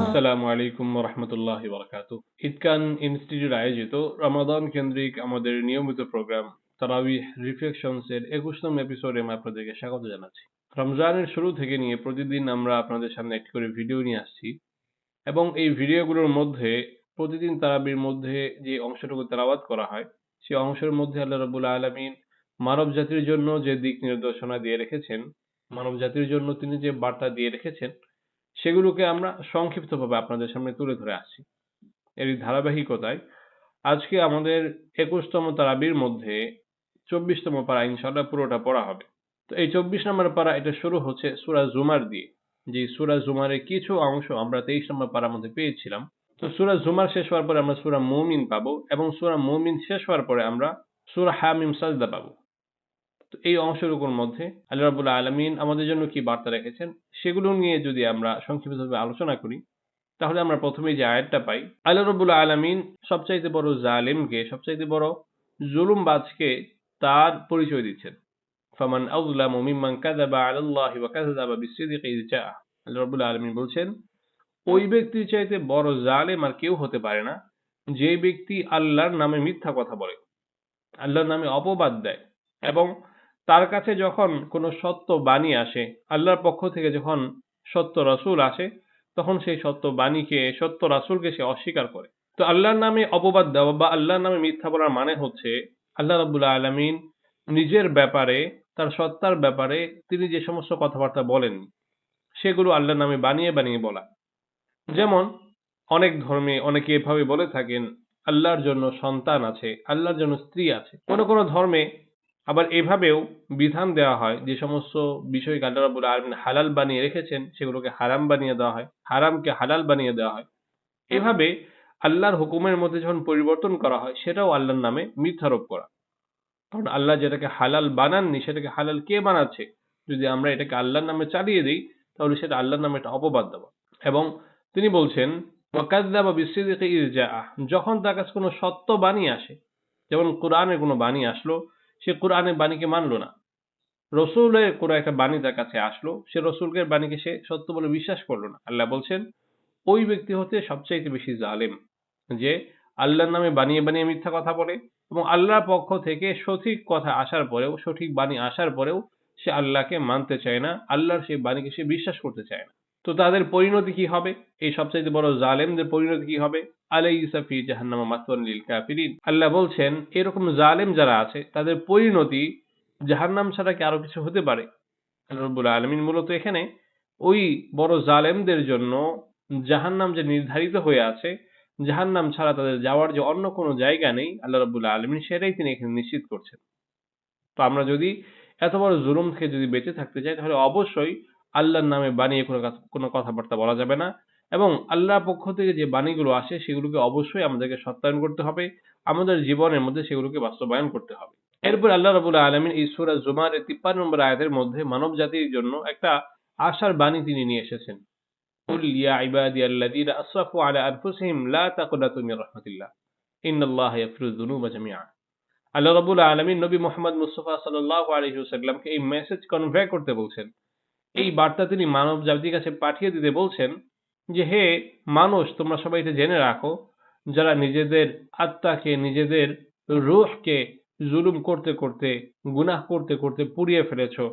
আসসালামু আলাইকুম রহমতুল্লাহ বারাকাতু। ইতকান ইনস্টিটিউট আয়োজিত রমাদান কেন্দ্রিক আমাদের নিয়মিত প্রোগ্রাম তারাবিহ রিফ্লেকশনস এর 21তম এপিসোডে আমি আপনাদেরকে স্বাগত জানাচ্ছি। রমজানের শুরু থেকে নিয়ে প্রতিদিন আমরা আপনাদের সামনে একটি করে ভিডিও নিয়ে আসছি এবং এই ভিডিওগুলোর মধ্যে প্রতিদিন তারাবির মধ্যে যে অংশটুকু তেলাওয়াত করা হয় সেই অংশের মধ্যে আল্লাহ রাব্বুল আলামিন মানব জাতির জন্য যে দিক নির্দেশনা দিয়ে রেখেছেন, মানব জাতির জন্য তিনি যে বার্তা দিয়ে রেখেছেন সেগুলোকে আমরা সংক্ষিপ্তভাবে আপনাদের সামনে তুলে ধরে আসছি। এরই ধারাবাহিকতায় আজকে আমাদের 21তম তারাবির মধ্যে 24তম পারা ইনশাআল্লাহ পুরোটা পড়া হবে। তো এই 24 নম্বর পারা এটা শুরু হচ্ছে সূরা জুমার দিয়ে। যে সূরা জুমারের কিছু অংশ আমরা 23 নম্বর পারার মধ্যে পেয়েছিলাম। তো সূরা জুমার শেষ হওয়ার পরে আমরা সূরা মুমিন পাবো এবং সূরা মুমিন শেষ হওয়ার পরে আমরা সূরা হামিম সাজদা পাবো। তো এই অংশটুকুর মধ্যে আল্লাহ রাব্বুল আলামিন আমাদের জন্য কি বার্তা রেখেছেন সেগুলো নিয়ে যদি আমরা সংক্ষিপ্তভাবে আলোচনা করি তাহলে আমরা প্রথমেই যে আয়াতটা পাই, আল্লাহ রাব্বুল আলামিন সবচাইতে বড় জালিমকে, সবচাইতে বড় জুলুমবাজকে তার পরিচয় দিচ্ছেন। ফামান আযলামু মিম্মান কাযাবা আলাল্লাহি ওয়া কাযাবা বিসসিদকি ইয জাআ। আল্লাহ রাব্বুল আলামিন বলছেন, ওই ব্যক্তির চাইতে বড় জালেম আর কেউ হতে পারে না যে ব্যক্তি আল্লাহর নামে মিথ্যা কথা বলে, আল্লাহর নামে অপবাদ দেয় এবং তার কাছে যখন কোনো সত্য বাণী আসে, আল্লাহর পক্ষ থেকে যখন সত্য রাসূল আসে, তখন সেই সত্য বাণীকে, সত্য রাসূলকে সে অস্বীকার করে। তো আল্লাহর নামে অপবাদ দেওয়া বা আল্লাহর নামে মিথ্যা বলার মানে হচ্ছে আল্লাহ রাব্বুল আলামিন নিজের ব্যাপারে, তার সত্তার ব্যাপারে তিনি যে সমস্ত কথাবার্তা বলেন সেগুলো আল্লাহর নামে বানিয়ে বানিয়ে বলা। যেমন অনেক ধর্মে অনেকে এভাবে বলে থাকেন আল্লাহর জন্য সন্তান আছে, আল্লাহর জন্য স্ত্রী আছে। কোন কোন ধর্মে আবার এভাবেও বিধান দেওয়া হয় যে সমস্ত বিষয়কে আল্লাহ রাব্বুল আলামিন হালাল বানিয়ে রেখেছেন সেগুলোকে হারাম বানিয়ে দেওয়া হয়, হারামকে হালাল বানিয়ে দেওয়া হয়। এভাবে আল্লাহর হুকুমের মধ্যে যখন পরিবর্তন করা হয় সেটাও আল্লাহর নামে মিথ্যারোপ করা। কারণ আল্লাহ যেটাকে হালাল বানাননি সেটাকে হালাল কে বানাচ্ছে? যদি আমরা এটাকে আল্লাহর নামে চালিয়ে দিই তাহলে সেটা আল্লাহর নামে একটা অপবাদ দেওয়া। এবং তিনি বলছেন ওয়াকাযযাবা বিসসিদকি ইয জাআ, যখন তার কাছে কোনো সত্য বাণী আসে, যেমন কোরআনের কোনো বাণী আসলো, সে কোরআনের বাণীকে মানলো না। রসূলের কোনো একটা বাণী তার কাছে আসলো, সে রসূলের বাণীকে সে সত্য বলে বিশ্বাস করলো না। আল্লাহ বলছেন ওই ব্যক্তি হচ্ছে সবচাইতে বেশি জালেম, যে আল্লাহর নামে বানিয়ে বানিয়ে মিথ্যা কথা বলে এবং আল্লাহর পক্ষ থেকে সঠিক কথা আসার পরেও, সঠিক বাণী আসার পরেও সে আল্লাহকে মানতে চায় না, আল্লাহর সেই বাণীকে সে বিশ্বাস করতে চায় না। তো তাদের পরিণতি কি হবে? এই সবচাইতে বড় জালেমদের পরিণতি কি হবে? আলাইসা ফি জাহান্নামা মাসওয়ান লিল কাফিরিন। আল্লাহ বলছেন এরকম জালেম যারা আছে তাদের পরিণতি জাহান্নাম ছাড়া কি আরো কিছু হতে পারে? আল্লাহ রাব্বুল আলামিন মূলত এখানে ওই বড় জালেমদের জন্য জাহান্নাম যে নির্ধারিত হয়ে আছে, জাহান্নাম ছাড়া তাদের যাওয়ার যে অন্য কোনো জায়গা নেই, আল্লাহ রাব্বুল আলামিন সেটাই তিনি এখানে নিশ্চিত করছেন। তো আমরা যদি এত বড় জুলুম থেকে যদি বেঁচে থাকতে চাই তাহলে অবশ্যই আল্লাহর নামে বানিয়ে কোনো কথাবার্তা বলা যাবে না এবং আল্লাহর পক্ষ থেকে যে বাণীগুলো আসে সেগুলোকে অবশ্যই আমাদেরকে সত্যায়ন করতে হবে, আমাদের জীবনের মধ্যে সেগুলোকে বাস্তবায়ন করতে হবে। এরপর আল্লাহ রাব্বুল আলামিন এই সূরা জুমার ৫৩ নম্বর আয়াতের মধ্যে মানব জাতির জন্য একটা আশার বাণী তিনি নিয়ে এসেছেন। কুল ইয়া ইবাদিয়াল্লাযীনা আসরাফু আলা আনফুসিহিম লা তাকনাতু মির রাহমাতিল্লাহ ইন্নাল্লাহা ইয়াগফিরুয যুনুবা জামিআ। আল্লাহ রাব্বুল আলামিন নবী মুহাম্মদ মুস্তাফা সাল্লাল্লাহু আলাইহি ওয়াসাল্লামকে এই মেসেজ কনভে করতে বলছেন। এই বার্তা তিনি মানব জাতির কাছে পাঠিয়ে দিতে বলছেন যে, হে মানুষ, তোমরা সবাই এটা জেনে রাখো, যারা নিজেদের আত্মাকে, নিজেদের রূহকে জুলুম করতে করতে, গুনাহ করতে করতে পুড়িয়ে ফেলেছো,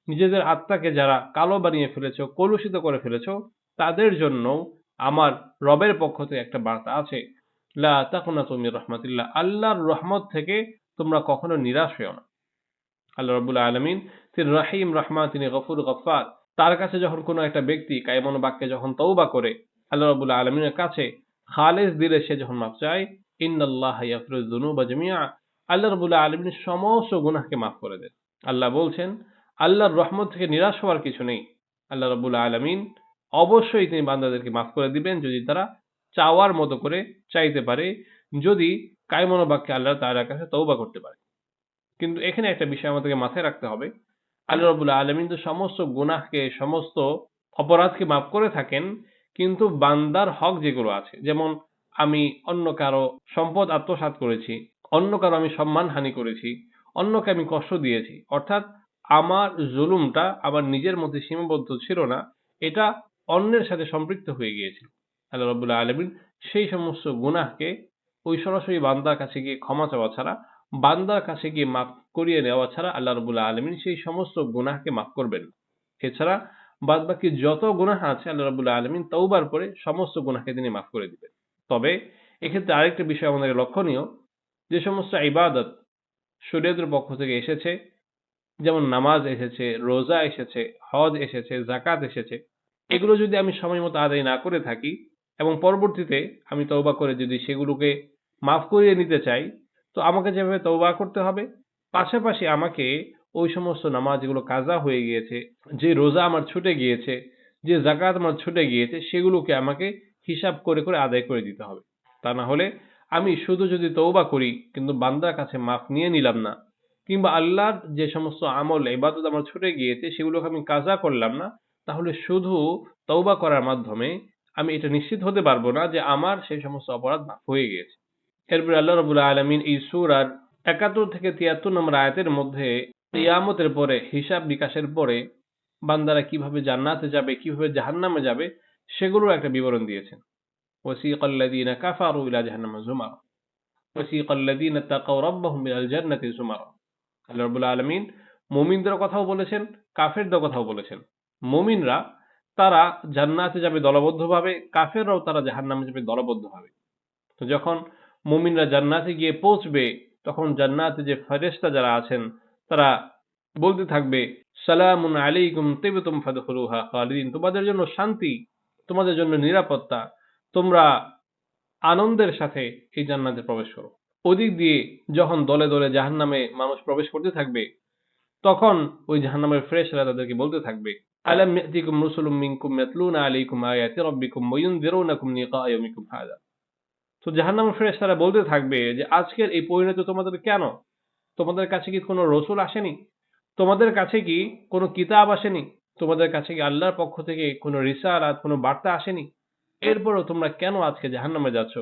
নিজেদের আত্মাকে যারা কালো বানিয়ে ফেলেছো, কলুষিত করে ফেলেছো, তাদের জন্য আমার রবের পক্ষ থেকে একটা বার্তা আছে। লা তাকুনাতু মির রাহমাতিল্লাহ, আল্লাহর রহমত থেকে তোমরা কখনো নিরাশ হইও না। আল্লাহ রাব্বুল আলামিন তিনি রহিম, রহমান, তিনি গফুর, গফফার। তার কাছে যখন কোনো একটা ব্যক্তি কায়মন বাক্যে যখন তওবা করে আল্লাহ রাব্বুল আলামিনের কাছে খালেস দিলে সে যখন মাফ চায়, ইন্নাল্লাহা ইয়াগফিরুয যুনুবা জামিআ, আল্লাহ রাব্বুল আলামিন সমস্ত গুনাহকে মাফ করে দেন। আল্লাহ বলছেন আল্লাহর রহমত থেকে নিরাশ হওয়ার কিছু নেই। আল্লাহ রাব্বুল আলামিন অবশ্যই তিনি বান্দাদেরকে মাফ করে দিবেন যদি তারা চাওয়ার মতো করে চাইতে পারে, যদি কায়মন বাক্যে আল্লাহ তাআলার কাছে তওবা করতে পারে। কিন্তু এখানে একটা বিষয় আমাদেরকে মাথায় রাখতে হবে। আল্লাহ রাব্বুল আলামিন তো সমস্ত গুনাহকে, সমস্ত অপরাধকে মাফ করে থাকেন। কিন্তু বান্দার হক যেগুলো আছে, যেমন আমি অন্য কারো সম্পদ আত্মসাৎ করেছি, অন্য কারো আমি সম্মানহানি করেছি, অন্যকে আমি কষ্ট দিয়েছি। অর্থাৎ আমার জুলুমটা আমার নিজের মধ্যে সীমাবদ্ধ ছিল না, এটা অন্যের সাথে সম্পৃক্ত হয়ে গিয়েছিল। আল্লাহ রাব্বুল আলামিন সেই সমস্ত গুনাহকে ওই সরাসরি বান্দার কাছে গিয়ে ক্ষমা চাওয়া ছাড়া, বান্দার কাছে গিয়ে মাফ করিয়ে নেওয়া ছাড়া আল্লাহ রাব্বুল আলামিন সেই সমস্ত গুনাহকে মাফ করবেন না। এছাড়া বাদবাকি যত গুনাহ আছে আল্লাহ রাব্বুল আলামিন তওবার পরে সমস্ত গুনাহকে তিনি মাফ করে দিবেন। তবে এক্ষেত্রে আরেকটা বিষয় আমাদের লক্ষণীয়, যে সমস্ত ইবাদত শরীয়তের পক্ষ থেকে এসেছে, যেমন নামাজ এসেছে, রোজা এসেছে, হজ এসেছে, যাকাত এসেছে, এগুলো যদি আমি সময় মতো আদায় না করে থাকি এবং পরবর্তীতে আমি তওবা করে যদি সেগুলোকে মাফ করিয়ে নিতে চাই, তো আমাকে যেভাবে তওবা করতে হবে, পাশাপাশি আমাকে ওই সমস্ত নামাজ যেগুলো কাজা হয়ে গিয়েছে, যে রোজা আমার ছুটে গিয়েছে, যে যাকাত আমার ছুটে গিয়েছে, সেগুলোকে আমাকে হিসাব করে করে আদায় করে দিতে হবে। তা না হলে আমি শুধু যদি তওবা করি কিন্তু বান্দার কাছে মাফ নিয়ে নিলাম না, কিংবা আল্লাহর যে সমস্ত আমল ইবাদত আমার ছুটে গিয়েছে সেগুলোকে আমি কাজা করলাম না, তাহলে শুধু তওবা করার মাধ্যমে আমি এটা নিশ্চিত হতে পারবো না যে আমার সেই সমস্ত অপরাধ মাফ হয়ে গিয়েছে। এরপরে আল্লাহ রাব্বুল আলামিন এই সূরার ৭১ থেকে ৭৩ নম্বর আয়াতের মধ্যে কিয়ামতের পরে হিসাব নিকাশের পরে বান্দারা কিভাবে জান্নাতে যাবে, কিভাবে জাহান্নামে যাবে সেগুলোর একটা বিবরণ দিয়েছেন। ওয়াসিকাল লাযীনা কাফারু ইলা জাহান্নামা যুমারা ওয়াসিকাল লাযীনা তাকাউ রাব্বাহুম ইলাল জান্নাতি যুমারা। আল্লাহ রাব্বুল আলামিন মুমিনদের কথাও বলেছেন, কাফেরদের কথাও বলেছেন। মুমিনরা তারা জান্নাতে যাবে দলবদ্ধভাবে, কাফেররাও তারা জাহান্নামে যাবে দলবদ্ধভাবে। তো যখন মুমিনরা জান্নাতে গিয়ে পৌঁছবে, তখন জান্নাতে যে ফেরেশতা যারা আছেন তারা বলতে থাকবে, সালামুন আলাইকুম তিবতুম ফাদখুলুহা খালিদিন। তোমাদের জন্য শান্তি, তোমাদের জন্য নিরাপত্তা, তোমরা আনন্দের সাথে এই জান্নাতে প্রবেশ করো। ওদিক দিয়ে যখন দলে দলে জাহান্নামে মানুষ প্রবেশ করতে থাকবে, তখন ওই জাহান্নামের ফেরেশতারা তাদেরকে বলতে থাকবে, আলাম ইয়াতিকুম রুসুলুম মিনকুম ইয়াতলুনা আলাইকুম আয়াতি রাব্বিকুম ওয়া ইউনযিরুনাকুম লিকা ইয়াউমিকুম হাযা। তো জাহান্নামের ফেরেশতারা বলতে থাকবে যে আজকের এই পরিণতি তোমাদের কেন? তোমাদের কাছে কি কোনো রসুল আসেনি? তোমাদের কাছে কি কোনো কিতাব আসেনি? তোমাদের কাছে কি আল্লাহর পক্ষ থেকে কোনো রিসালাত, কোনো বার্তা আসেনি? এরপরেও তোমরা কেন আজকে জাহান্নামে যাচ্ছ?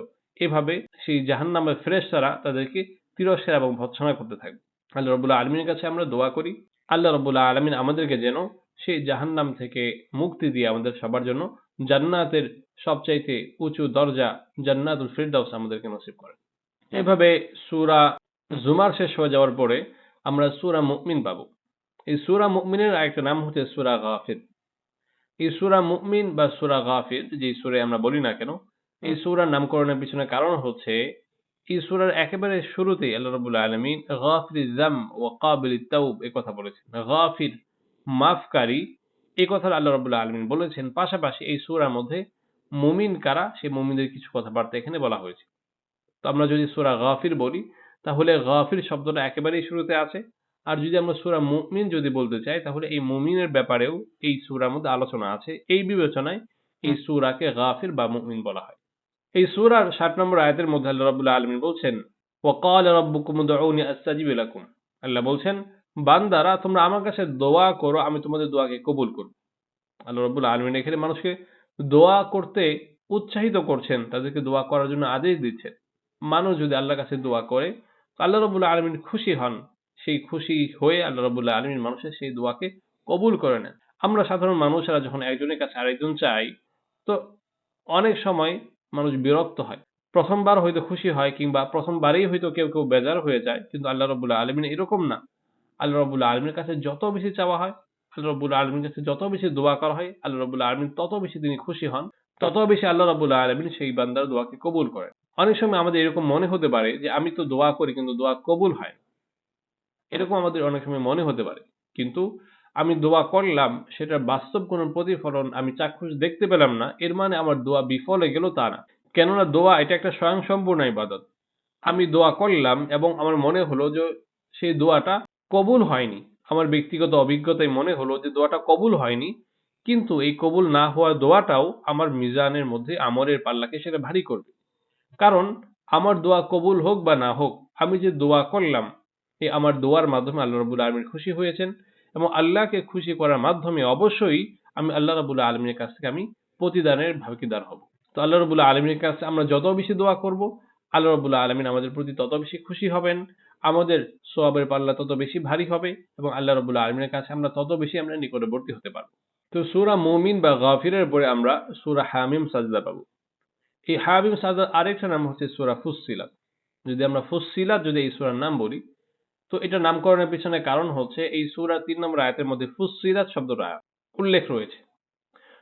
এভাবে সেই জাহান্নামের ফেরেশতারা তাদেরকে তিরস্কার এবং ভর্ৎসনা করতে থাকবে। আল্লাহ রাব্বুল আলামিনের কাছে আমরা দোয়া করি, আল্লাহ রাব্বুল আলামিন আমাদেরকে যেন সেই জাহান্নাম থেকে মুক্তি দিয়ে আমাদের সবার জন্য জান্নাতের সবচাইতে উঁচু দরজা জান্নাতুল ফিরদাউস আমাদেরকে নসিব করেন। এভাবে সূরা জুমার শেষ হয়ে যাওয়ার পরে আমরা সূরা মুমিন পাবো। এই সূরা মুমিনের আরেকটা নাম হচ্ছে সূরা গাফির। এই সূরা মুমিন বা সূরা গাফির যেই সূরায় আমরা বলি না কেন, এই সূরার নামকরণের পিছনে কারণ হচ্ছে এই সূরার একেবারে শুরুতেই আল্লাহ রাব্বুল আলামিন গাফিরিয যাম ওয়া কাবিলিত তাওব এই কথা বলেছেন। গাফির মাফকারী এই কথাটা আল্লাহ রাব্বুল আলামিন বলেছেন। পাশাপাশি এই সূরার মধ্যে মুমিন কারা সেই মুমিনদের কিছু কথাবার্তা এখানে বলা হয়েছে। তো আমরা যদি সূরা গাফির বলি তাহলে গাফির শব্দটা একেবারেই শুরুতে আছে। আর যদি আমরা সূরা মুমিন যদি বলতে চাই তাহলে এই মুমিনের ব্যাপারেও এই সূরার মধ্যে আলোচনা আছে। এই বিবেচনায় এই সূরাকে গাফির বা মুমিন বলা হয়। এই সূরার ৬০ নম্বর আয়াতের মধ্যে আল্লাহ রাব্বুল আলামিন বলছেন, ওয়া ক্বালা রাব্বুকুম উদউনি আস্তাজিব লাকুম। আল্লাহ বলছেন, বান্দারা তোমরা আমার কাছে দোয়া করো, আমি তোমাদের দোয়াকে কবুল করব। আল্লাহ রাব্বুল আলামিন এখানে মানুষকে দোয়া করতে উৎসাহিত করছেন, তাদেরকে দোয়া করার জন্য আদেশ দিচ্ছেন। মানুষ যদি আল্লাহর কাছে দোয়া করে, তো আল্লাহ রাব্বুল আলামিন খুশি হন। সেই খুশি হয়ে আল্লাহ রাব্বুল আলামিন মানুষের সেই দোয়াকে কবুল করে নেন। আমরা সাধারণ মানুষেরা যখন একজনের কাছে আরেকজন চাই, তো অনেক সময় মানুষ বিরক্ত হয়। ১ম বার হয়তো খুশি হয় কিংবা ১ম বারেই হয়তো কেউ বেজার হয়ে যায়। কিন্তু আল্লাহ রাব্বুল আলামিন এরকম না। আল্লাহ রাব্বুল আলামিনের কাছে যত বেশি চাওয়া হয়, আল্লাহ রাব্বুল আলামিনের কাছে যত বেশি দোয়া করা হয়, আল্লাহ রাব্বুল আলামিন তত বেশি তিনি খুশি হন, তত বেশি আল্লাহ রাব্বুল আলামিন সেই বান্দার দোয়াকে কবুল করেন। অনেক সময় আমাদের এরকম মনে হতে পারে যে আমি তো দোয়া করি কিন্তু দোয়া কবুল হয় না। এরকম আমাদের অনেক সময় মনে হতে পারে। কিন্তু আমি দোয়া করলাম সেটার বাস্তব কোনো প্রতিফলন আমি চাক্ষুষ দেখতে পেলাম না। এর মানে আমার দোয়া বিফল হয়ে গেল তা না। কেননা দোয়া এটা একটা স্বয়ংসম্পূর্ণ ইবাদত। আমি দোয়া করলাম এবং আমার মনে হলো যে সেই দোয়াটা কবুল হয়নি। আমার ব্যক্তিগত অভিজ্ঞতায় মনে হলো যে দোয়াটা কবুল হয়নি। কিন্তু এই কবুল না হওয়া দোয়াটাও আমার মিজানের মধ্যে আমলের পাল্লাকে সেটা ভারী করবে। কারণ আমার দোয়া কবুল হোক বা না হোক, আমি যে দোয়া করলাম, এই আমার দোয়ার মাধ্যমে আল্লাহ রাব্বুল আলামিন খুশি হয়েছেন এবং আল্লাহকে খুশি করার মাধ্যমে অবশ্যই আমি আল্লাহ রাব্বুল আলামিনের কাছ থেকে আমি প্রতিদানের ভাগীদার হব। তো আল্লাহ রাব্বুল আলামিনের কাছে আমরা যত বেশি দোয়া করব, আল্লাহ রাব্বুল আলামিন আমাদের প্রতি তত বেশি খুশি হবেন। আমাদের সওয়াবের পাল্লা তত বেশি ভারী হবে এবং আল্লাহ রাব্বুল আলামিনের কাছে আমরা তত বেশি আমরা নিকটবর্তী হতে পারব। তো সূরা মুমিন বা গাফিরের পরে আমরা সূরা হামিম সাজদা পাবো। এই হামিম সাজদার আরেকটা নাম হচ্ছে সূরা ফুসসিলাত। যদি আমরা ফুসসিলাত যদি এই সূরার নাম বলি, তো এটা নামকরণের পেছনে কারণ হচ্ছে এই সূরার ৩ নম্বর আয়াতের মধ্যে ফুসসিলাত শব্দটা উল্লেখ রয়েছে।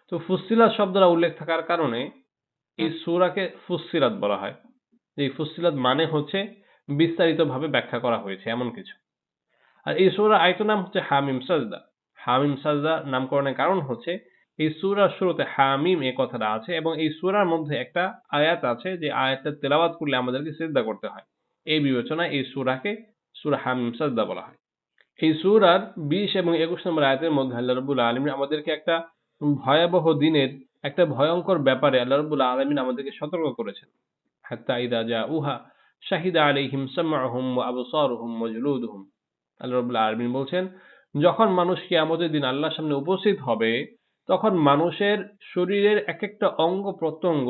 তো ফুসসিলাত শব্দটা উল্লেখ থাকার কারণে এই সূরাকে ফুসসিলাত বলা হয়। এই ফুসসিলাত মানে হচ্ছে বিস্তারিতভাবে ব্যাখ্যা করা হয়েছে এমন কিছু। আর এই সূরার আরেকটা নাম হচ্ছে হামিম সাজদা। হামিম সাজদা নামকরণের কারণ হচ্ছে এই সূরার শুরুতে হামিম এই কথাটা আছে এবং এই সূরার মধ্যে একটা আয়াত আছে যে আয়াতটা তেলাওয়াত করলে আমাদেরকে সিজদা করতে হয়। এই বিবেচনায় এই সূরাকে সূরা হামিম সাজদা বলা হয়। এই সূরার ২০ এবং ২১ নম্বর আয়াতের মধ্যে আল্লাহ রাব্বুল আলামিন আমাদেরকে একটা ভয়াবহ দিনের একটা ভয়ংকর ব্যাপারে আল্লাহ রাব্বুল আলামিন আমাদেরকে সতর্ক করেছেন। হাত্তা ইযা জাউহা শাহিদা আলাইহিম সামউহুম ওয়া আবসারুহুম ওয়া জুলুদুহুম। আল্লাহ রাব্বুল আলামিন বলছেন, যখন মানুষ কিয়ামতের দিন আল্লাহর সামনে উপস্থিত হবে, তখন মানুষের শরীরের একেকটা অঙ্গ-প্রত্যঙ্গ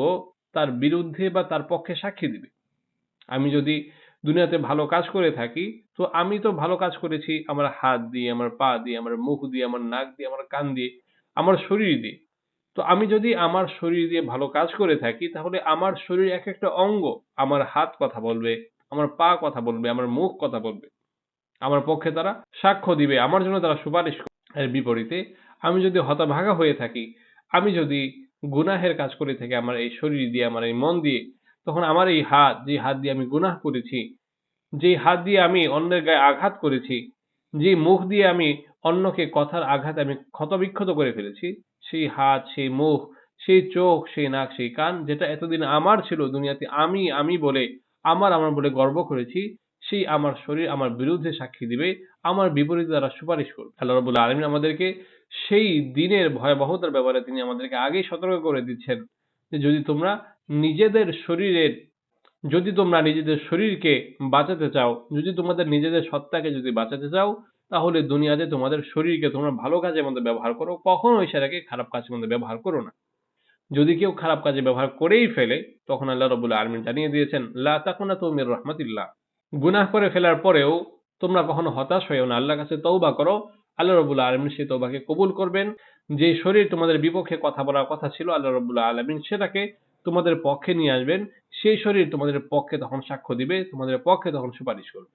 তার বিরুদ্ধে বা তার পক্ষে সাক্ষী দিবে। আমি যদি দুনিয়াতে ভালো কাজ করে থাকি, তো আমি তো ভালো কাজ করেছি আমার হাত দিয়ে, আমার পা দিয়ে, আমার মুখ দিয়ে, আমার নাক দিয়ে, আমার কান দিয়ে, আমার শরীর দিয়ে। তো আমি যদি আমার শরীর দিয়ে ভালো কাজ করে থাকি, তাহলে আমার শরীরের একেকটা অঙ্গ, আমার হাত কথা বলবে, আমার পা কথা বলবে, আমার মুখ কথা বলবে। আমার পক্ষে তারা সাক্ষ্য দিবে, আমার জন্য তারা সুপারিশ করবে। এর বিপরীতে আমি যদি হতভাগা হয়ে থাকি, আমি যদি গুনাহের কাজ করে থাকি আমার এই শরীর দিয়ে, আমার এই মন দিয়ে, তখন আমার এই হাত, যে হাত দিয়ে আমি গুনাহ করেছি, যে হাত দিয়ে আমি অন্যের গায়ে আঘাত করেছি, যে মুখ দিয়ে আমি অন্যকে কথার আঘাতে আমি ক্ষতবিক্ষত করে ফেলেছি, সেই হাত, সেই মুখ, সেই চোখ, সেই নাক, সেই কান যেটা এতদিন আমার ছিল দুনিয়াতে আমি বলে, আমার বলে গর্ব করেছি, সেই আমার শরীর আমার বিরুদ্ধে সাক্ষী দিবে, আমার বিপরীতে তারা সুপারিশ করবে। আল্লাহ রাব্বুল আলামিন আমাদেরকে সেই দিনের ভয়াবহতার ব্যাপারে তিনি আমাদেরকে আগেই সতর্ক করে দিচ্ছেন যে যদি তোমরা নিজেদের শরীরকে বাঁচাতে চাও, যদি তোমাদের নিজেদের সত্তাকে যদি বাঁচাতে চাও, তাহলে দুনিয়াতে তোমাদের শরীরকে তোমরা ভালো কাজের মধ্যে ব্যবহার করো। কখনোই সেটাকে খারাপ কাজের মধ্যে ব্যবহার করো না। যদি কেউ খারাপ কাজে ব্যবহার করেই ফেলে, তখন আল্লাহ রাব্বুল আলামিন জানিয়ে দিয়েছেন, লা তাকুনাতু মির রাহমাতিল্লাহ। গুনাহ করে ফেলার পরেও তোমরা কখনো হতাশ হইও না। আল্লাহর কাছে তওবা করো। আল্লাহ রাব্বুল আলামিন সেই তওবাকে কবুল করবেন। যে শরীর তোমাদের বিপক্ষে কথা বলার কথা ছিল, আল্লাহ রাব্বুল আলামিন সেটাকে তোমাদের পক্ষে নিয়ে আসবেন। সেই শরীর তোমাদের পক্ষে তখন সাক্ষ্য দিবে, তোমাদের পক্ষে তখন সুপারিশ করবে।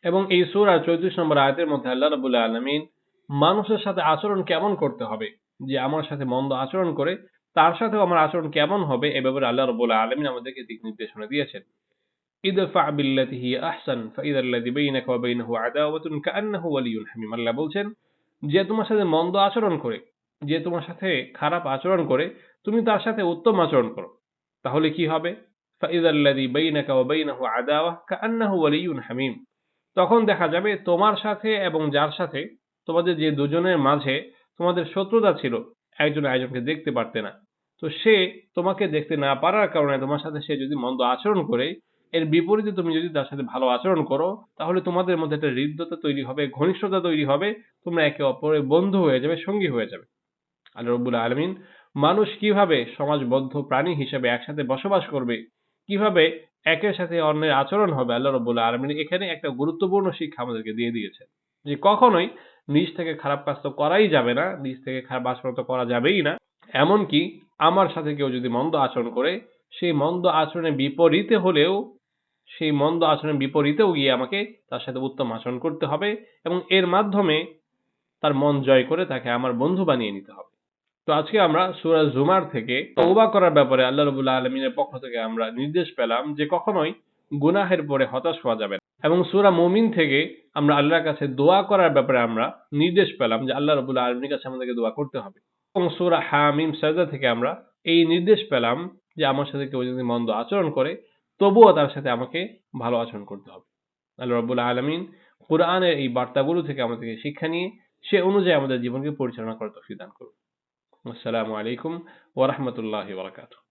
এবং এই সূরার ৩৪ নম্বর আয়াতের মধ্যে আল্লাহ রাব্বুল আলামিন মানুষের সাথে আচরণ কেমন করতে হবে, যে আমার সাথে মন্দ আচরণ করে তার সাথেও আমার আচরণ কেমন হবে এ ব্যাপারে আল্লাহ রাব্বুল আলামিন আমাদেরকে দিক নির্দেশনা দিয়েছেন। ইদফা বিল্লাতি হিয়া আহসান ফাইদা আল্লাযী বাইনাকা ওয়া বাইনাহু আদাওয়াতুন কাআন্নাহু ওয়ালিয়্যুন হামীম। আল্লাহ বলছেন, যে তোমার সাথে মন্দ আচরণ করে, যে তোমার সাথে খারাপ আচরণ করে, তুমি তার সাথে উত্তম আচরণ করো। তাহলে কি হবে? ফাইদা আল্লাযী বাইনাকা ওয়া বাইনাহু আদাওয়াহ কাআন্নাহু ওয়ালিয়্যুন হামীম। তখন দেখা যাবে তোমার সাথে এবং যার সাথে তোমাদের যে দুজনের মাঝে তোমাদের শত্রুতা ছিল, একজন আরেকজনকে দেখতে পারতে না। তো সে তোমাকে দেখতে না পারার কারণে তোমার সাথে সে যদি মন্দ আচরণ করে, এর বিপরীতে তুমি যদি তার সাথে ভালো আচরণ করো, তাহলে তোমাদের মধ্যে একটা হৃদ্যতা তৈরি হবে, ঘনিষ্ঠতা তৈরি হবে। তোমরা একে অপরের বন্ধু হয়ে যাবে, সঙ্গী হয়ে যাবে। আল্লাহ রাব্বুল আলামিন মানুষ কিভাবে সমাজবদ্ধ প্রাণী হিসেবে একসাথে বসবাস করবে, কিভাবে একের সাথে অন্যের আচরণ হবে, আল্লাহ রাব্বুল আলামিন এখানে একটা গুরুত্বপূর্ণ শিক্ষা আমাদেরকে দিয়ে দিয়েছেন। যে কখনোই নিজ থেকে খারাপ কাজ তো করাই যাবে না, নিজ থেকে খারাপ আচরণ তো করা যাবেই না। এমনকি আমার সাথে কেউ যদি মন্দ আচরণ করে, সেই মন্দ আচরণের বিপরীতে হলেও সেই মন্দ আচরণের বিপরীতেও গিয়ে আমাকে তার সাথে উত্তম আচরণ করতে হবে এবং এর মাধ্যমে তার মন জয় করে তাকে আমার বন্ধু বানিয়ে নিতে হবে। তো আজকে আমরা সূরা জুমার থেকে তওবা করার ব্যাপারে আল্লাহ রাব্বুল আলামিনের পক্ষ থেকে আমরা নির্দেশ পেলাম যে কখনোই গুনাহের পরে হতাশ হওয়া যাবে না। এবং সূরা মুমিন থেকে আমরা আল্লাহর কাছে দোয়া করার ব্যাপারে আমরা নির্দেশ পেলাম যে আল্লাহ রাব্বুল আলামিনের কাছে আমাদেরকে দোয়া করতে হবে। এবং সূরা হামিম সাজদা থেকে আমরা এই নির্দেশ পেলাম যে আমার সাথে কেউ যদি মন্দ আচরণ করে, তবুও তার সাথে আমাকে ভালো আচরণ করতে হবে। আল্লাহ রাব্বুল আলামিন কুরআনের এই বার্তাগুলো থেকে আমাদেরকে শিক্ষা নিয়ে সে অনুযায়ী আমাদের জীবনকে পরিচালনা করার তৌফিক দান করুন। আসসালামু আলাইকুম ওয়া রাহমাতুল্লাহি ওয়া বারাকাতুহু।